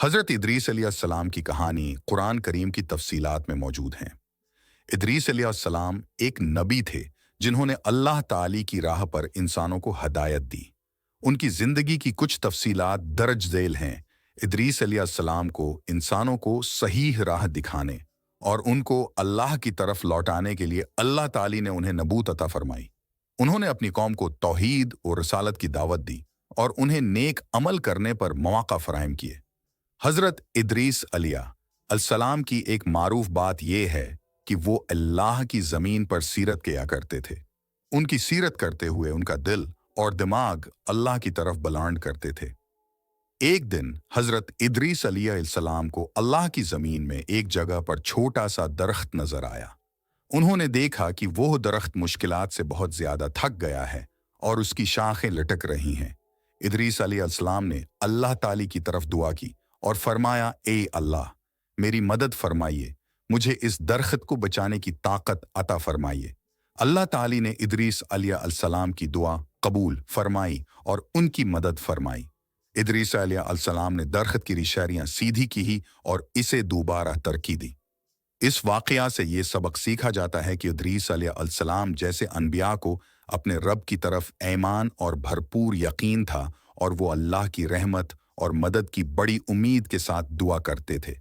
हज़रत इदरीस अलैहिस्सलाम की कहानी कुरान करीम की तफसीलात में मौजूद हैं। इदरीस अलैहिस्सलाम एक नबी थे जिन्होंने अल्लाह ताली की राह पर इंसानों को हदायत दी। उनकी ज़िंदगी की कुछ तफसीलात दर्ज झेल हैं। इदरीस अलैहिस्सलाम को इंसानों को सही राह दिखाने और उनको अल्लाह की तरफ लौटाने के लिए अल्लाह ताली ने उन्हें नबूत अता फरमाई। उन्होंने अपनी कौम को तौहीद और रसालत की दावत दी और उन्हें नेक अमल करने पर मौका फराहम किए। हज़रत इदरीस अलैहिस्सलाम की एक मारूफ बात यह है कि वो अल्लाह की ज़मीन पर सीरत किया करते थे। उनकी सीरत करते हुए उनका दिल और दिमाग अल्लाह की तरफ बुलंद करते थे। एक दिन हज़रत इदरीस अलैहिस्सलाम को अल्लाह की ज़मीन में एक जगह पर छोटा सा दरख्त नज़र आया। उन्होंने देखा कि वह दरख्त मुश्किलात से बहुत ज़्यादा थक गया है और उसकी शाखें लटक रही हैं। इदरीस अलैहिस्सलाम ने अल्लाह ताली की तरफ दुआ की और फरमाया, ए अल्लाह, मेरी मदद फरमाइए, मुझे इस दरख्त को बचाने की ताकत अता फरमाइए। अल्लाह ताली ने इदरीस अलैहिस्सलाम की दुआ कबूल फरमाई और उनकी मदद फरमाई। इदरीस अलैहिस्सलाम ने दरख्त की रिशारियां सीधी की और इसे दोबारा तरक्की दी। इस वाक़या से ये सबक सीखा जाता है कि इदरीस अलैहिस्सलाम जैसे अनबिया को अपने रब की तरफ ईमान और भरपूर यकीन था और वो अल्लाह की रहमत और मदद की बड़ी उम्मीद के साथ दुआ करते थे।